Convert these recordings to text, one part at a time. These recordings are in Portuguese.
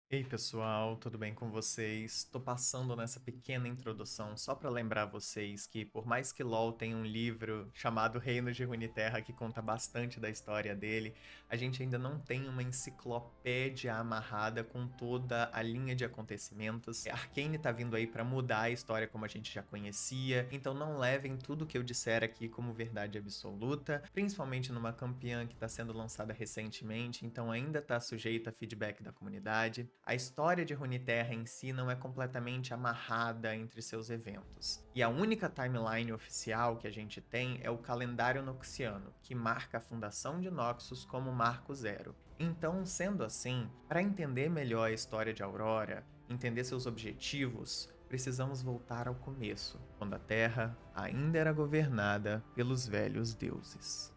Ei pessoal, tudo bem com vocês? Tô passando nessa pequena introdução só para lembrar vocês que, por mais que LoL tenha um livro chamado Reinos de Runeterra que conta bastante da história dele, a gente ainda não tem uma enciclopédia amarrada com toda a linha de acontecimentos. Arcane tá vindo aí para mudar a história como a gente já conhecia, então não levem tudo que eu disser aqui como verdade absoluta, principalmente numa campeã que está sendo lançada recentemente, então ainda tá sujeita a feedback da comunidade. A história de Runeterra em si não é completamente amarrada entre seus eventos. E a única timeline oficial que a gente tem é o calendário noxiano, que marca a fundação de Noxus como marco zero. Então, sendo assim, para entender melhor a história de Aurora, entender seus objetivos, precisamos voltar ao começo, quando a Terra ainda era governada pelos velhos deuses.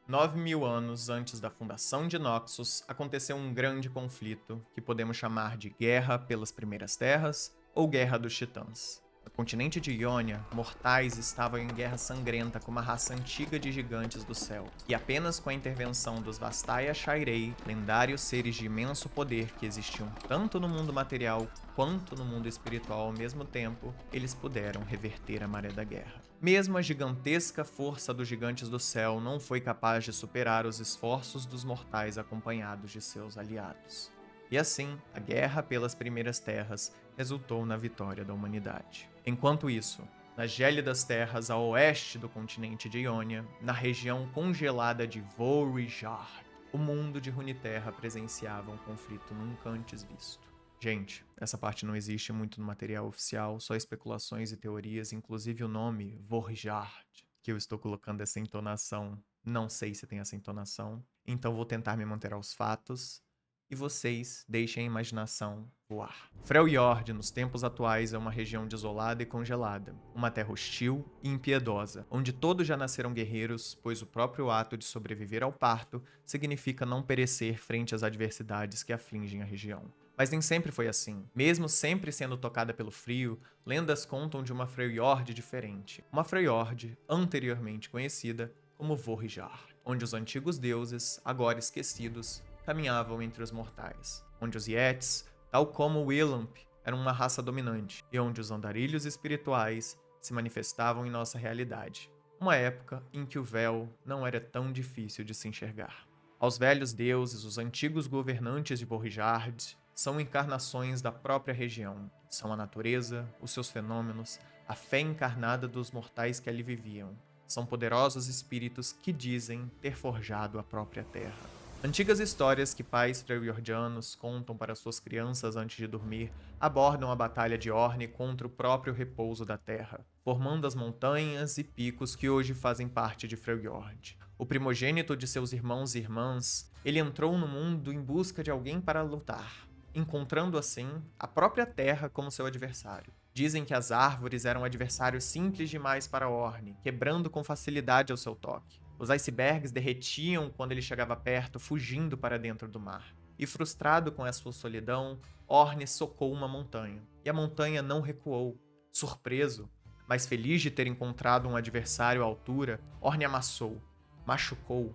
9.000 anos antes da fundação de Noxus, aconteceu um grande conflito que podemos chamar de Guerra pelas Primeiras Terras ou Guerra dos Titãs. No continente de Ionia, mortais estavam em guerra sangrenta com uma raça antiga de gigantes do céu, e apenas com a intervenção dos Vastaya Shirei, lendários seres de imenso poder que existiam tanto no mundo material quanto no mundo espiritual ao mesmo tempo, eles puderam reverter a maré da guerra. Mesmo a gigantesca força dos gigantes do céu não foi capaz de superar os esforços dos mortais acompanhados de seus aliados. E assim, a guerra pelas primeiras terras resultou na vitória da humanidade. Enquanto isso, nas gélidas terras a oeste do continente de Ionia, na região congelada de Vorigard, o mundo de Runeterra presenciava um conflito nunca antes visto. Gente, essa parte não existe muito no material oficial, só especulações e teorias, inclusive o nome Vorigard, que eu estou colocando essa entonação, não sei se tem essa entonação, então vou tentar me manter aos fatos e vocês deixem a imaginação voar. Freljord, nos tempos atuais, é uma região desolada e congelada, uma terra hostil e impiedosa, onde todos já nasceram guerreiros, pois o próprio ato de sobreviver ao parto significa não perecer frente às adversidades que afligem a região. Mas nem sempre foi assim. Mesmo sempre sendo tocada pelo frio, lendas contam de uma Freljord diferente. Uma Freljord anteriormente conhecida como Vorigard, onde os antigos deuses, agora esquecidos, caminhavam entre os mortais, onde os Yetis, tal como o Willamp, eram uma raça dominante, e onde os andarilhos espirituais se manifestavam em nossa realidade. Uma época em que o véu não era tão difícil de se enxergar. Aos velhos deuses, os antigos governantes de Vorigard são encarnações da própria região. São a natureza, os seus fenômenos, a fé encarnada dos mortais que ali viviam. São poderosos espíritos que dizem ter forjado a própria terra. Antigas histórias que pais freljordianos contam para suas crianças antes de dormir abordam a batalha de Orne contra o próprio repouso da terra, formando as montanhas e picos que hoje fazem parte de Freljord. O primogênito de seus irmãos e irmãs, ele entrou no mundo em busca de alguém para lutar, encontrando assim a própria terra como seu adversário. Dizem que as árvores eram adversários simples demais para Orne, quebrando com facilidade ao seu toque. Os icebergs derretiam quando ele chegava perto, fugindo para dentro do mar. E frustrado com a sua solidão, Orne socou uma montanha. E a montanha não recuou. Surpreso, mas feliz de ter encontrado um adversário à altura, Orne amassou, machucou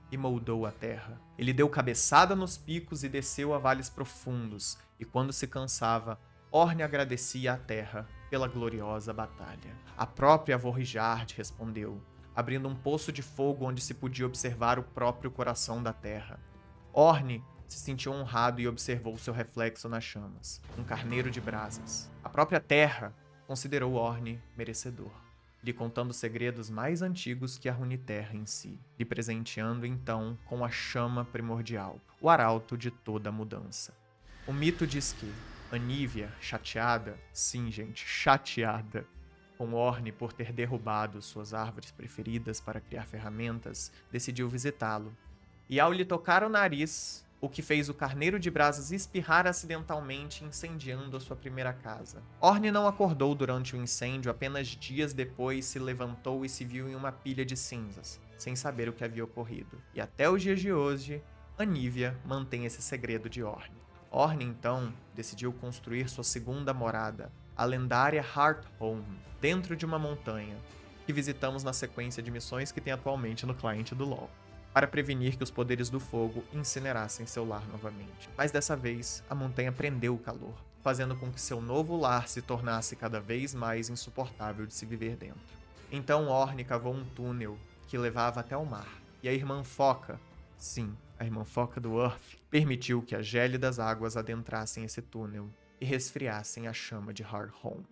e moldou a terra. Ele deu cabeçada nos picos e desceu a vales profundos, e quando se cansava, Orne agradecia à terra pela gloriosa batalha. A própria Vorigard respondeu, abrindo um poço de fogo onde se podia observar o próprio coração da terra. Orne se sentiu honrado e observou seu reflexo nas chamas, um carneiro de brasas. A própria terra considerou Orne merecedor, lhe contando segredos mais antigos que a Runeterra em si, lhe presenteando então com a chama primordial, o arauto de toda a mudança. O mito diz que Anívia, chateada, sim gente, chateada, com Orne por ter derrubado suas árvores preferidas para criar ferramentas, decidiu visitá-lo. E ao lhe tocar o nariz, o que fez o carneiro de brasas espirrar acidentalmente, incendiando a sua primeira casa. Orne não acordou durante o incêndio, apenas dias depois se levantou e se viu em uma pilha de cinzas, sem saber o que havia ocorrido. E até os dias de hoje, Anívia mantém esse segredo de Orne. Orne, então, decidiu construir sua segunda morada, a lendária Hearthome, dentro de uma montanha, que visitamos na sequência de missões que tem atualmente no cliente do LoL. para prevenir que os poderes do fogo incinerassem seu lar novamente. Mas dessa vez, a montanha prendeu o calor, fazendo com que seu novo lar se tornasse cada vez mais insuportável de se viver dentro. Então Orne cavou um túnel que levava até o mar, e a irmã Foca, sim, a irmã Foca do Earth, permitiu que as gélidas águas adentrassem esse túnel e resfriassem a chama de Hardhome.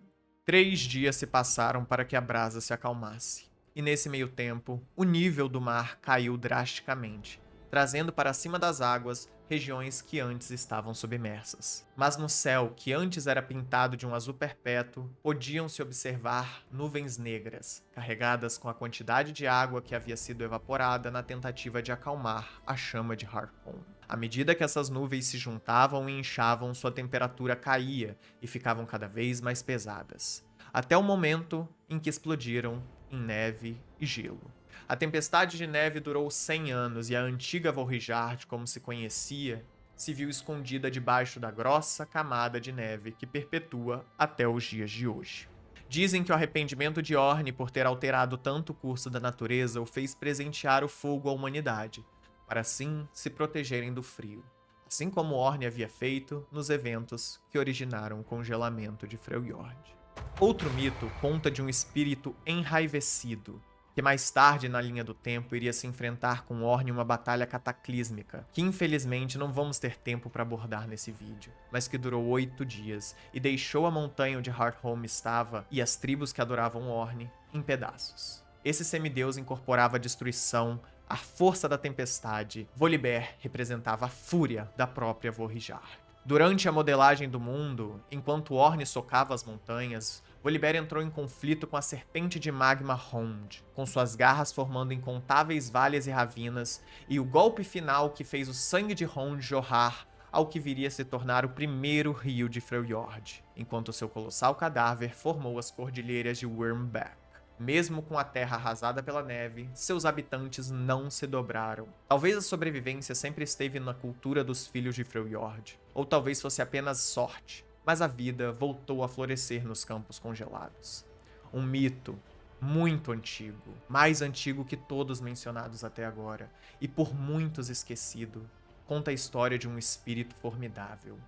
3 dias se passaram para que a brasa se acalmasse, e nesse meio tempo, o nível do mar caiu drasticamente, trazendo para cima das águas regiões que antes estavam submersas. Mas no céu, que antes era pintado de um azul perpétuo, podiam-se observar nuvens negras, carregadas com a quantidade de água que havia sido evaporada na tentativa de acalmar a chama de Hardhome. À medida que essas nuvens se juntavam e inchavam, sua temperatura caía e ficavam cada vez mais pesadas, até o momento em que explodiram em neve e gelo. A tempestade de neve durou 100 anos e a antiga Vorrijard, como se conhecia, se viu escondida debaixo da grossa camada de neve que perpetua até os dias de hoje. Dizem que o arrependimento de Orne por ter alterado tanto o curso da natureza o fez presentear o fogo à humanidade, para assim se protegerem do frio, assim como Orne havia feito nos eventos que originaram o congelamento de Freljord. Outro mito conta de um espírito enraivecido, que mais tarde na linha do tempo iria se enfrentar com Orne em uma batalha cataclísmica, que infelizmente não vamos ter tempo para abordar nesse vídeo, mas que durou 8 dias e deixou a montanha onde Hardhome estava e as tribos que adoravam Orne em pedaços. Esse semideus incorporava a destruição, a força da tempestade. Volibear representava a fúria da própria Vorrijard. Durante a modelagem do mundo, enquanto Orne socava as montanhas, Volibear entrou em conflito com a serpente de magma Hond, com suas garras formando incontáveis vales e ravinas, e o golpe final que fez o sangue de Hond jorrar ao que viria a se tornar o primeiro rio de Freljord, enquanto seu colossal cadáver formou as cordilheiras de Wyrmback. Mesmo com a terra arrasada pela neve, seus habitantes não se dobraram. Talvez a sobrevivência sempre esteve na cultura dos filhos de Freljord, ou talvez fosse apenas sorte, mas a vida voltou a florescer nos campos congelados. Um mito muito antigo, mais antigo que todos mencionados até agora, e por muitos esquecido, conta a história de um espírito formidável.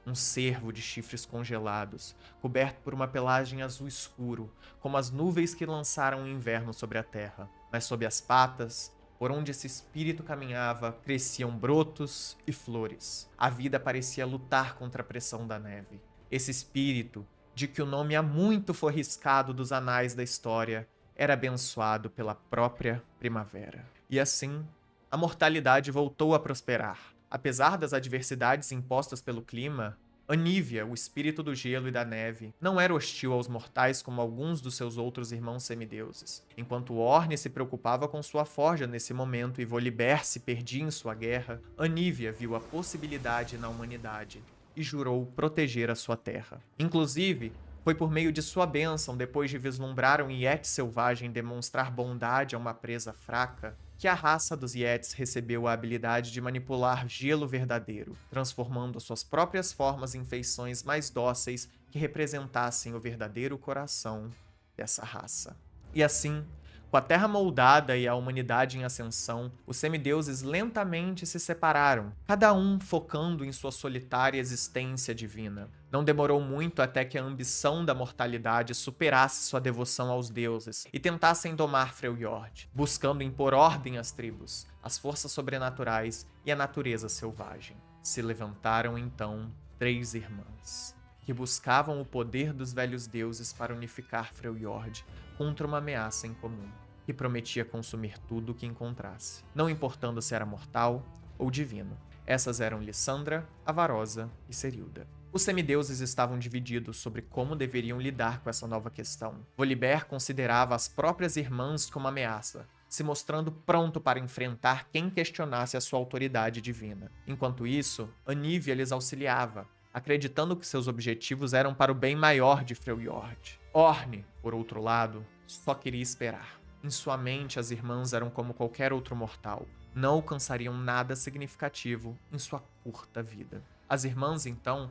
Um cervo de chifres congelados, coberto por uma pelagem azul escuro, como as nuvens que lançaram o inverno sobre a terra. Mas sob as patas, por onde esse espírito caminhava, cresciam brotos e flores. A vida parecia lutar contra a pressão da neve. Esse espírito, de que o nome há muito foi riscado dos anais da história, era abençoado pela própria primavera. E assim, a mortalidade voltou a prosperar. Apesar das adversidades impostas pelo clima, Anivia, o espírito do gelo e da neve, não era hostil aos mortais como alguns dos seus outros irmãos semideuses. Enquanto Orne se preocupava com sua forja nesse momento e Volibear se perdia em sua guerra, Anivia viu a possibilidade na humanidade e jurou proteger a sua terra. Inclusive, foi por meio de sua bênção, depois de vislumbrar um Yeti selvagem demonstrar bondade a uma presa fraca, que a raça dos Yetis recebeu a habilidade de manipular gelo verdadeiro, transformando suas próprias formas em feições mais dóceis que representassem o verdadeiro coração dessa raça. E assim, com a Terra moldada e a humanidade em ascensão, os semideuses lentamente se separaram, cada um focando em sua solitária existência divina. Não demorou muito até que a ambição da mortalidade superasse sua devoção aos deuses e tentassem domar Freljord, buscando impor ordem às tribos, às forças sobrenaturais e à natureza selvagem. Se levantaram então 3 irmãs, que buscavam o poder dos velhos deuses para unificar Freljord contra uma ameaça em comum, que prometia consumir tudo o que encontrasse, não importando se era mortal ou divino. Essas eram Lissandra, Avarosa e Serilda. Os semideuses estavam divididos sobre como deveriam lidar com essa nova questão. Volibear considerava as próprias irmãs como ameaça, se mostrando pronto para enfrentar quem questionasse a sua autoridade divina. Enquanto isso, Anivia lhes auxiliava, acreditando que seus objetivos eram para o bem maior de Freljord. Orne, por outro lado, só queria esperar. Em sua mente, as irmãs eram como qualquer outro mortal. Não alcançariam nada significativo em sua curta vida. As irmãs, então,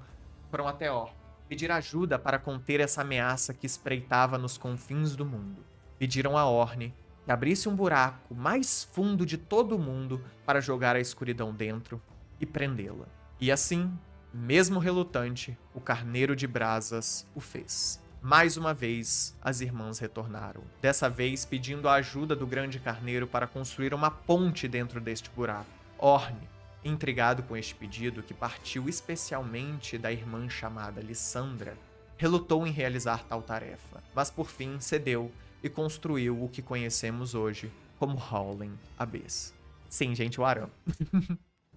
foram até Orne pedir ajuda para conter essa ameaça que espreitava nos confins do mundo. Pediram a Orne que abrisse um buraco mais fundo de todo o mundo para jogar a escuridão dentro e prendê-la. E assim, mesmo relutante, o Carneiro de Brasas o fez. Mais uma vez, as irmãs retornaram. Dessa vez, pedindo a ajuda do grande carneiro para construir uma ponte dentro deste buraco. Orne, intrigado com este pedido, que partiu especialmente da irmã chamada Lissandra, relutou em realizar tal tarefa, mas por fim cedeu e construiu o que conhecemos hoje como Howling Abyss. Sim, gente, o Aram.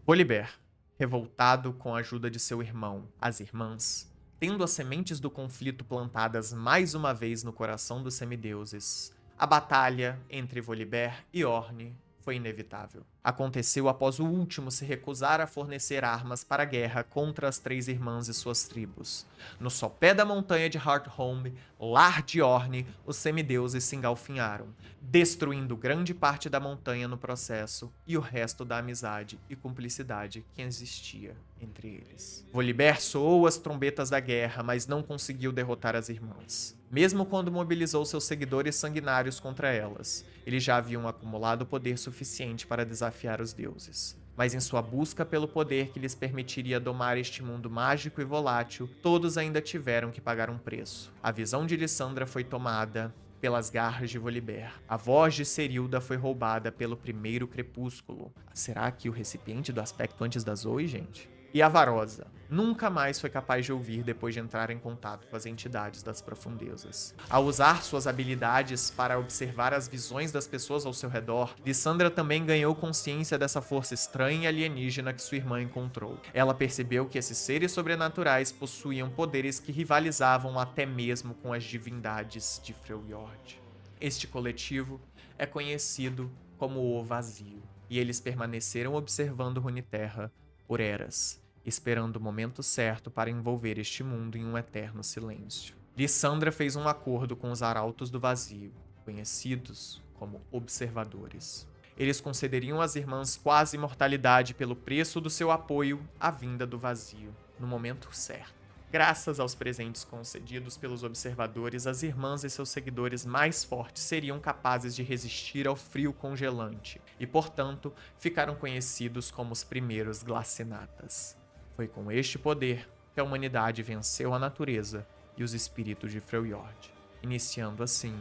Volibear, revoltado com a ajuda de seu irmão, as irmãs, tendo as sementes do conflito plantadas mais uma vez no coração dos semideuses, a batalha entre Volibear e Orne foi inevitável. Aconteceu após o último se recusar a fornecer armas para a guerra contra as três irmãs e suas tribos. No sopé da montanha de Hearthome, lar de Orne, os semideuses se engalfinharam, destruindo grande parte da montanha no processo e o resto da amizade e cumplicidade que existia entre eles. Volibear soou as trombetas da guerra, mas não conseguiu derrotar as irmãs. Mesmo quando mobilizou seus seguidores sanguinários contra elas, eles já haviam acumulado poder suficiente para desafiar os deuses. Mas em sua busca pelo poder que lhes permitiria domar este mundo mágico e volátil, todos ainda tiveram que pagar um preço. A visão de Lissandra foi tomada pelas garras de Volibear. A voz de Serilda foi roubada pelo primeiro crepúsculo. Será que o recipiente do aspecto antes da Zoe, gente? E a Varosa nunca mais foi capaz de ouvir depois de entrar em contato com as entidades das profundezas. Ao usar suas habilidades para observar as visões das pessoas ao seu redor, Lissandra também ganhou consciência dessa força estranha e alienígena que sua irmã encontrou. Ela percebeu que esses seres sobrenaturais possuíam poderes que rivalizavam até mesmo com as divindades de Freljord. Este coletivo é conhecido como o Vazio, e eles permaneceram observando Runeterra por eras, esperando o momento certo para envolver este mundo em um eterno silêncio. Lissandra fez um acordo com os Arautos do Vazio, conhecidos como Observadores. Eles concederiam às irmãs quase imortalidade pelo preço do seu apoio à vinda do Vazio, no momento certo. Graças aos presentes concedidos pelos Observadores, as irmãs e seus seguidores mais fortes seriam capazes de resistir ao frio congelante e, portanto, ficaram conhecidos como os primeiros Glacinatas. Foi com este poder que a humanidade venceu a natureza e os espíritos de Freljord, iniciando assim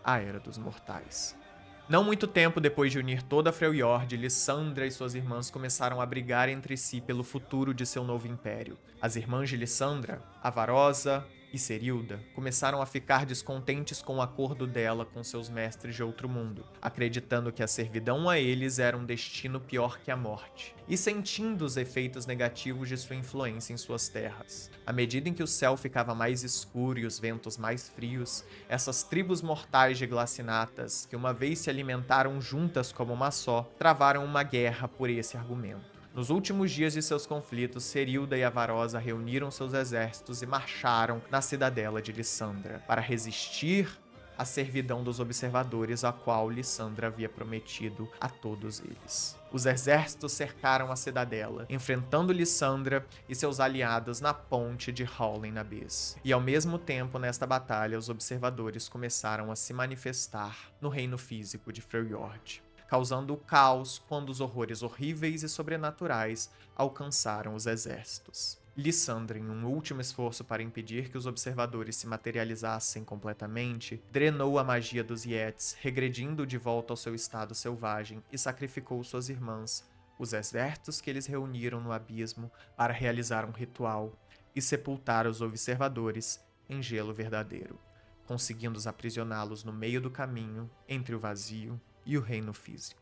a Era dos Mortais. Não muito tempo depois de unir toda a Freljord, Lissandra e suas irmãs começaram a brigar entre si pelo futuro de seu novo império. As irmãs de Lissandra, a Varosa e Serilda, começaram a ficar descontentes com o acordo dela com seus mestres de outro mundo, acreditando que a servidão a eles era um destino pior que a morte, e sentindo os efeitos negativos de sua influência em suas terras. À medida em que o céu ficava mais escuro e os ventos mais frios, essas tribos mortais de Glacinatas, que uma vez se alimentaram juntas como uma só, travaram uma guerra por esse argumento. Nos últimos dias de seus conflitos, Serilda e a Varosa reuniram seus exércitos e marcharam na cidadela de Lissandra para resistir à servidão dos observadores, a qual Lissandra havia prometido a todos eles. Os exércitos cercaram a cidadela, enfrentando Lissandra e seus aliados na ponte de Howling Abyss. E ao mesmo tempo, nesta batalha, os observadores começaram a se manifestar no reino físico de Freljord, causando o caos quando os horrores horríveis e sobrenaturais alcançaram os exércitos. Lissandra, em um último esforço para impedir que os observadores se materializassem completamente, drenou a magia dos Yetis, regredindo de volta ao seu estado selvagem, e sacrificou suas irmãs, os exércitos que eles reuniram no abismo, para realizar um ritual e sepultar os observadores em gelo verdadeiro, conseguindo aprisioná-los no meio do caminho entre o vazio e o reino físico.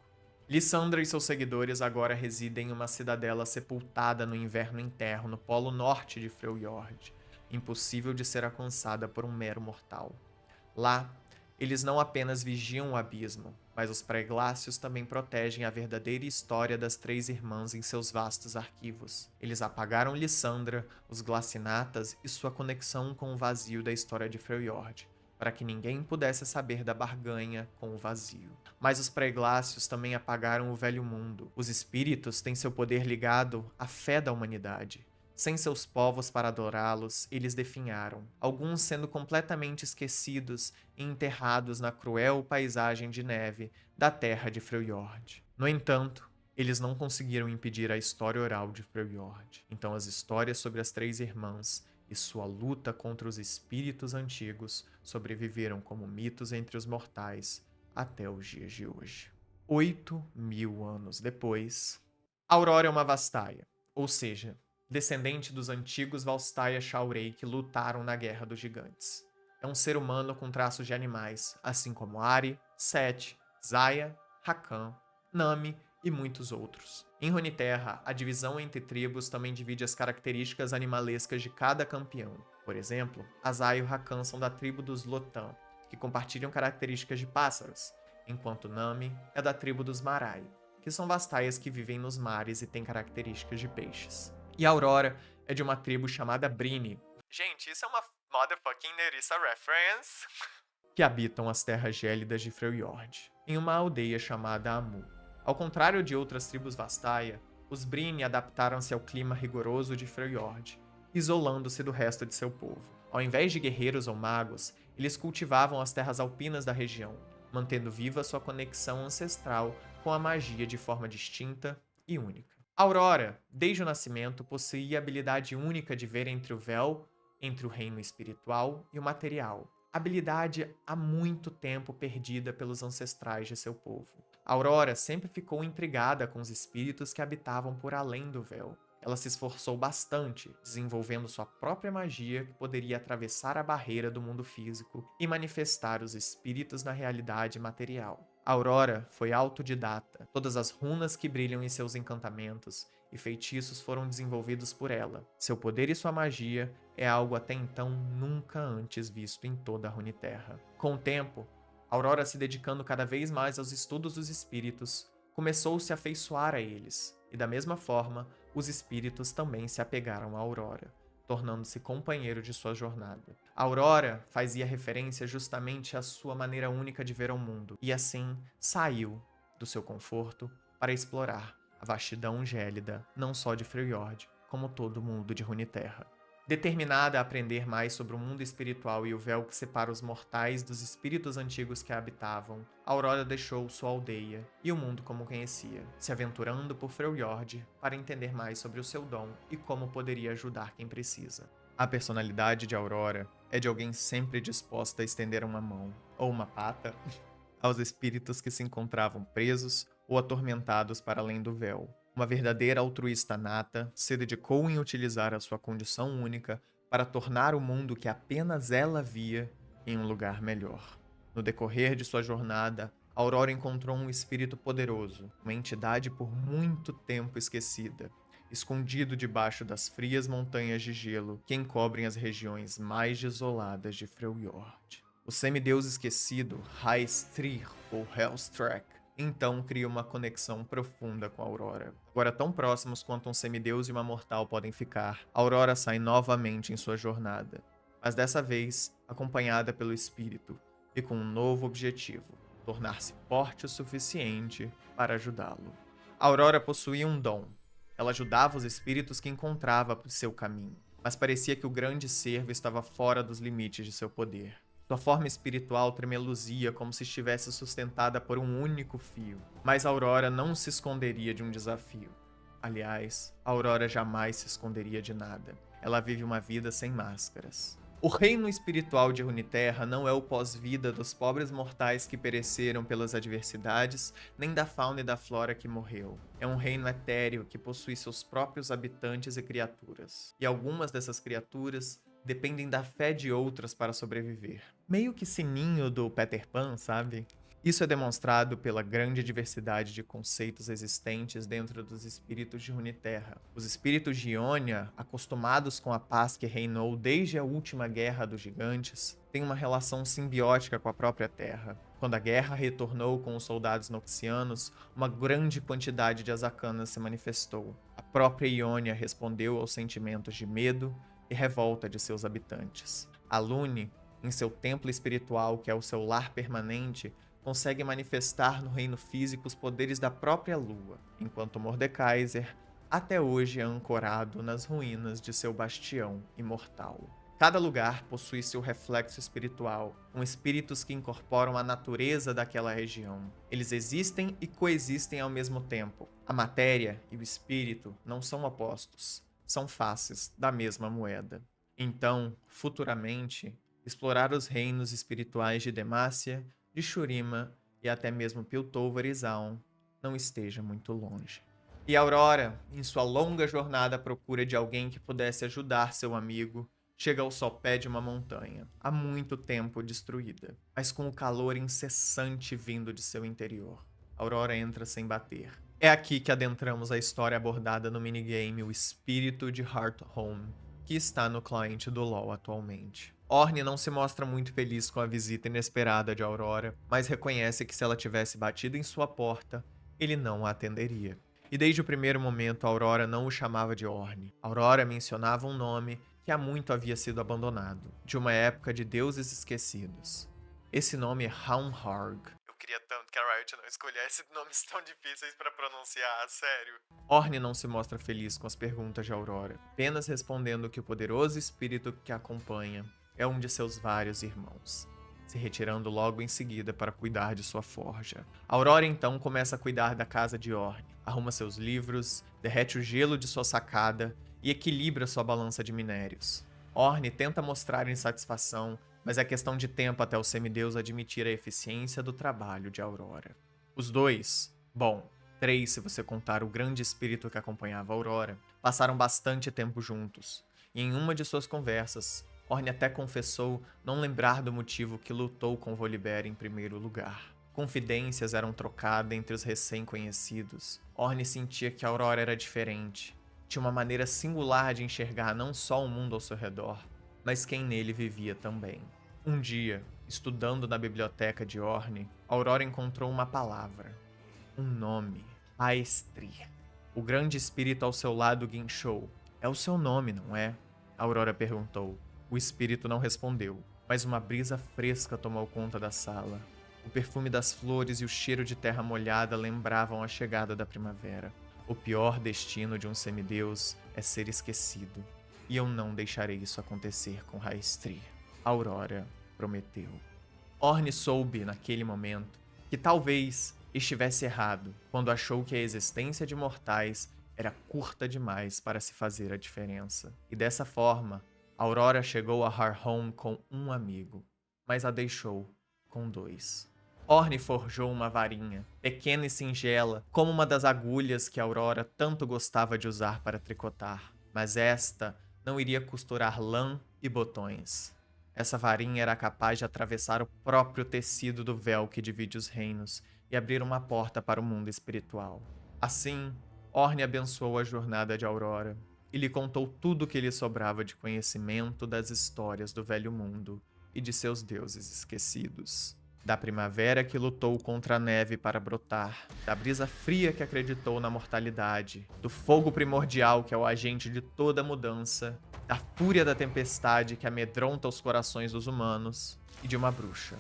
Lissandra e seus seguidores agora residem em uma cidadela sepultada no inverno interno no polo norte de Freljord, impossível de ser alcançada por um mero mortal. Lá, eles não apenas vigiam o abismo, mas os pré-glácios também protegem a verdadeira história das três irmãs em seus vastos arquivos. Eles apagaram Lissandra, os Glacinatas e sua conexão com o vazio da história de Freljord, para que ninguém pudesse saber da barganha com o vazio. Mas os pré-glácios também apagaram o velho mundo. Os espíritos têm seu poder ligado à fé da humanidade. Sem seus povos para adorá-los, eles definharam, alguns sendo completamente esquecidos e enterrados na cruel paisagem de neve da terra de Freljord. No entanto, eles não conseguiram impedir a história oral de Freljord. Então as histórias sobre as três irmãs e sua luta contra os espíritos antigos sobreviveram como mitos entre os mortais até os dias de hoje. 8.000 anos depois, Aurora é uma Vastaia, ou seja, descendente dos antigos Valstaia Shaurei que lutaram na Guerra dos Gigantes. É um ser humano com traços de animais, assim como Ari, Seth, Zaya, Rakan, Nami e muitos outros. Em Runeterra, a divisão entre tribos também divide as características animalescas de cada campeão. Por exemplo, a Zaya e o Rakan são da tribo dos Lotan, que compartilham características de pássaros, enquanto Nami é da tribo dos Marai, que são Vastaias que vivem nos mares e têm características de peixes. E a Aurora é de uma tribo chamada Brini. Gente, isso é uma motherfucking Nerissa reference. Que habitam as terras gélidas de Freljord, em uma aldeia chamada Amu. Ao contrário de outras tribos Vastaia, os Brini adaptaram-se ao clima rigoroso de Freljord, isolando-se do resto de seu povo. Ao invés de guerreiros ou magos, eles cultivavam as terras alpinas da região, mantendo viva sua conexão ancestral com a magia de forma distinta e única. Aurora, desde o nascimento, possuía a habilidade única de ver entre o véu, entre o reino espiritual e o material. Habilidade há muito tempo perdida pelos ancestrais de seu povo. Aurora sempre ficou intrigada com os espíritos que habitavam por além do véu. Ela se esforçou bastante, desenvolvendo sua própria magia que poderia atravessar a barreira do mundo físico e manifestar os espíritos na realidade material. Aurora foi autodidata. Todas as runas que brilham em seus encantamentos e feitiços foram desenvolvidos por ela. Seu poder e sua magia é algo até então nunca antes visto em toda a Runeterra. Com o tempo, Aurora, se dedicando cada vez mais aos estudos dos espíritos, começou a se afeiçoar a eles, e da mesma forma, os espíritos também se apegaram a Aurora, tornando-se companheiro de sua jornada. A Aurora fazia referência justamente à sua maneira única de ver o mundo, e assim saiu do seu conforto para explorar a vastidão gélida, não só de Freljord, como todo o mundo de Runeterra. Determinada a aprender mais sobre o mundo espiritual e o véu que separa os mortais dos espíritos antigos que a habitavam, Aurora deixou sua aldeia e o mundo como conhecia, se aventurando por Freljord para entender mais sobre o seu dom e como poderia ajudar quem precisa. A personalidade de Aurora é de alguém sempre disposta a estender uma mão, ou uma pata, aos espíritos que se encontravam presos ou atormentados para além do véu. Uma verdadeira altruísta nata, se dedicou em utilizar a sua condição única para tornar o mundo que apenas ela via em um lugar melhor. No decorrer de sua jornada, Aurora encontrou um espírito poderoso, uma entidade por muito tempo esquecida, escondido debaixo das frias montanhas de gelo que encobrem as regiões mais desoladas de Freljord. O semideus esquecido, Haestrir ou Hellstrike, então cria uma conexão profunda com a Aurora. Agora tão próximos quanto um semideus e uma mortal podem ficar, Aurora sai novamente em sua jornada, mas dessa vez acompanhada pelo espírito e com um novo objetivo: tornar-se forte o suficiente para ajudá-lo. A Aurora possuía um dom. Ela ajudava os espíritos que encontrava por seu caminho, mas parecia que o grande cervo estava fora dos limites de seu poder. Sua forma espiritual tremeluzia como se estivesse sustentada por um único fio. Mas Aurora não se esconderia de um desafio. Aliás, Aurora jamais se esconderia de nada. Ela vive uma vida sem máscaras. O reino espiritual de Runeterra não é o pós-vida dos pobres mortais que pereceram pelas adversidades, nem da fauna e da flora que morreu. É um reino etéreo que possui seus próprios habitantes e criaturas. E algumas dessas criaturas dependem da fé de outras para sobreviver. Meio que sininho do Peter Pan, sabe? Isso é demonstrado pela grande diversidade de conceitos existentes dentro dos espíritos de Runeterra. Os espíritos de Ionia, acostumados com a paz que reinou desde a última Guerra dos Gigantes, têm uma relação simbiótica com a própria Terra. Quando a guerra retornou com os soldados noxianos, uma grande quantidade de Azacanas se manifestou. A própria Ionia respondeu aos sentimentos de medo e revolta de seus habitantes. A Lune, em seu templo espiritual, que é o seu lar permanente, consegue manifestar no reino físico os poderes da própria lua, enquanto Mordekaiser até hoje é ancorado nas ruínas de seu bastião imortal. Cada lugar possui seu reflexo espiritual, com espíritos que incorporam a natureza daquela região. Eles existem e coexistem ao mesmo tempo. A matéria e o espírito não são opostos, são faces da mesma moeda. Então, futuramente, explorar os reinos espirituais de Demacia, de Shurima e até mesmo Piltover e Zaun não esteja muito longe. E Aurora, em sua longa jornada à procura de alguém que pudesse ajudar seu amigo, chega ao sopé de uma montanha, há muito tempo destruída, mas com o calor incessante vindo de seu interior. Aurora entra sem bater. É aqui que adentramos a história abordada no minigame O Espírito de Hearthome, que está no cliente do LoL atualmente. Ornn não se mostra muito feliz com a visita inesperada de Aurora, mas reconhece que se ela tivesse batido em sua porta, ele não a atenderia. E desde o primeiro momento, Aurora não o chamava de Ornn. Aurora mencionava um nome que há muito havia sido abandonado, de uma época de deuses esquecidos. Esse nome é Raunharg. Eu queria tanto que a Riot não escolhesse nomes tão difíceis para pronunciar, sério. Ornn não se mostra feliz com as perguntas de Aurora, apenas respondendo que o poderoso espírito que a acompanha é um de seus vários irmãos, se retirando logo em seguida para cuidar de sua forja. Aurora então começa a cuidar da casa de Ornn, arruma seus livros, derrete o gelo de sua sacada e equilibra sua balança de minérios. Ornn tenta mostrar insatisfação, mas é questão de tempo até o semideus admitir a eficiência do trabalho de Aurora. Os dois, bom, 3 se você contar o grande espírito que acompanhava Aurora, passaram bastante tempo juntos, e em uma de suas conversas, Ornn até confessou não lembrar do motivo que lutou com Volibear em primeiro lugar. Confidências eram trocadas entre os recém-conhecidos. Ornn sentia que Aurora era diferente. Tinha uma maneira singular de enxergar não só o mundo ao seu redor, mas quem nele vivia também. Um dia, estudando na biblioteca de Ornn, Aurora encontrou uma palavra, um nome, Aestri. O grande espírito ao seu lado guinchou. É o seu nome, não é? Aurora perguntou. O espírito não respondeu, mas uma brisa fresca tomou conta da sala. O perfume das flores e o cheiro de terra molhada lembravam a chegada da primavera. O pior destino de um semideus é ser esquecido, e eu não deixarei isso acontecer com Raestri. Aurora prometeu. Ornn soube, naquele momento, que talvez estivesse errado quando achou que a existência de mortais era curta demais para se fazer a diferença. E dessa forma, Aurora chegou a Hearthome com um amigo, mas a deixou com 2. Ornn forjou uma varinha, pequena e singela, como uma das agulhas que Aurora tanto gostava de usar para tricotar. Mas esta não iria costurar lã e botões. Essa varinha era capaz de atravessar o próprio tecido do véu que divide os reinos e abrir uma porta para o mundo espiritual. Assim, Ornn abençoou a jornada de Aurora e lhe contou tudo o que lhe sobrava de conhecimento das histórias do velho mundo e de seus deuses esquecidos. Da primavera que lutou contra a neve para brotar, da brisa fria que acreditou na mortalidade, do fogo primordial que é o agente de toda mudança, da fúria da tempestade que amedronta os corações dos humanos, e de uma bruxa.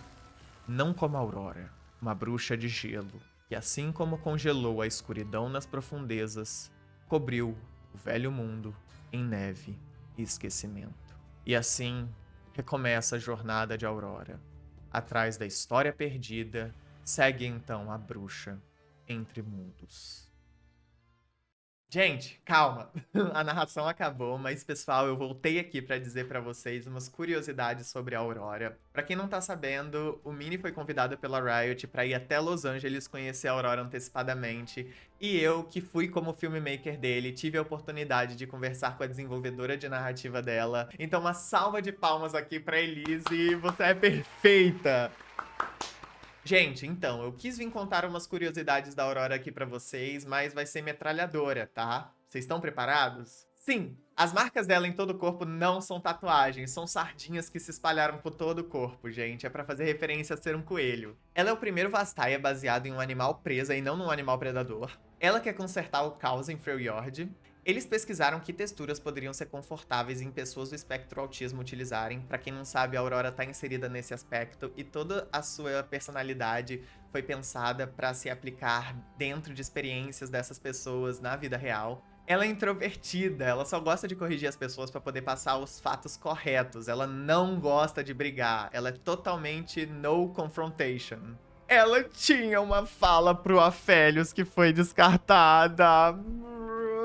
Não como a Aurora, uma bruxa de gelo, que assim como congelou a escuridão nas profundezas, cobriu o velho mundo em neve e esquecimento. E assim recomeça a jornada de Aurora. Atrás da história perdida, segue então a bruxa entre mundos. Gente, calma. A narração acabou, mas pessoal, eu voltei aqui pra dizer pra vocês umas curiosidades sobre a Aurora. Pra quem não tá sabendo, o Mini foi convidado pela Riot pra ir até Los Angeles conhecer a Aurora antecipadamente. E eu, que fui como filmmaker dele, tive a oportunidade de conversar com a desenvolvedora de narrativa dela. Então uma salva de palmas aqui pra Elise, você é perfeita! Gente, então, eu quis vir contar umas curiosidades da Aurora aqui pra vocês, mas vai ser metralhadora, tá? Vocês estão preparados? Sim, as marcas dela em todo o corpo não são tatuagens, são sardinhas que se espalharam por todo o corpo, gente. É pra fazer referência a ser um coelho. Ela é o primeiro Vastaia baseado em um animal presa e não num animal predador. Ela quer consertar o caos em Freljord. Eles pesquisaram que texturas poderiam ser confortáveis em pessoas do espectro autismo utilizarem. Pra quem não sabe, a Aurora tá inserida nesse aspecto e toda a sua personalidade foi pensada pra se aplicar dentro de experiências dessas pessoas na vida real. Ela é introvertida, ela só gosta de corrigir as pessoas pra poder passar os fatos corretos. Ela não gosta de brigar. Ela é totalmente no confrontation. Ela tinha uma fala pro Aphelios que foi descartada.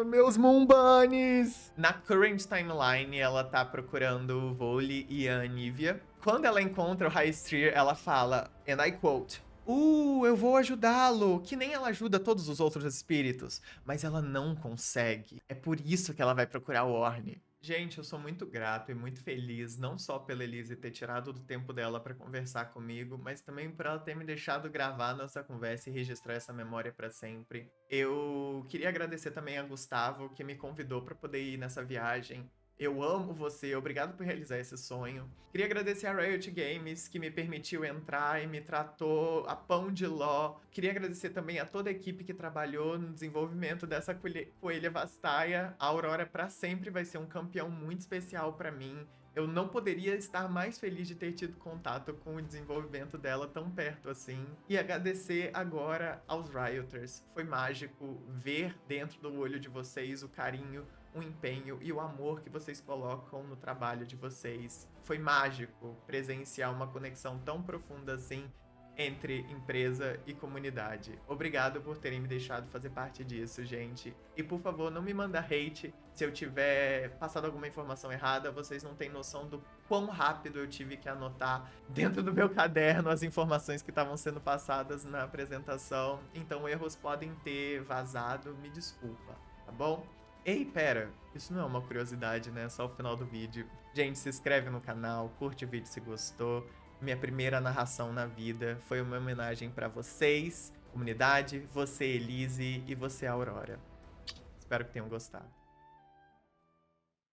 Meus Moonbunnies! Na current timeline, ela tá procurando o Voli e a Anivia. Quando ela encontra o High-Steer, ela fala, and I quote, eu vou ajudá-lo, que nem ela ajuda todos os outros espíritos. Mas ela não consegue. É por isso que ela vai procurar o Orne. Gente, eu sou muito grato e muito feliz, não só pela Elise ter tirado do tempo dela pra conversar comigo, mas também por ela ter me deixado gravar nossa conversa e registrar essa memória pra sempre. Eu queria agradecer também a Gustavo, que me convidou pra poder ir nessa viagem. Eu amo você, obrigado por realizar esse sonho. Queria agradecer a Riot Games, que me permitiu entrar e me tratou a pão de ló. Queria agradecer também a toda a equipe que trabalhou no desenvolvimento dessa coelha Vastaia. A Aurora pra sempre vai ser um campeão muito especial pra mim. Eu não poderia estar mais feliz de ter tido contato com o desenvolvimento dela tão perto assim. E agradecer agora aos Rioters. Foi mágico ver dentro do olho de vocês o carinho, o empenho e o amor que vocês colocam no trabalho de vocês. Foi mágico presenciar uma conexão tão profunda assim entre empresa e comunidade. Obrigado por terem me deixado fazer parte disso, gente. E por favor, não me manda hate se eu tiver passado alguma informação errada. Vocês não têm noção do quão rápido eu tive que anotar dentro do meu caderno as informações que estavam sendo passadas na apresentação. Então erros podem ter vazado, me desculpa, tá bom? Ei, pera, isso não é uma curiosidade, né? Só o final do vídeo. Gente, se inscreve no canal, curte o vídeo se gostou. Minha primeira narração na vida foi uma homenagem pra vocês, comunidade, você, Elise, e você, Aurora. Espero que tenham gostado.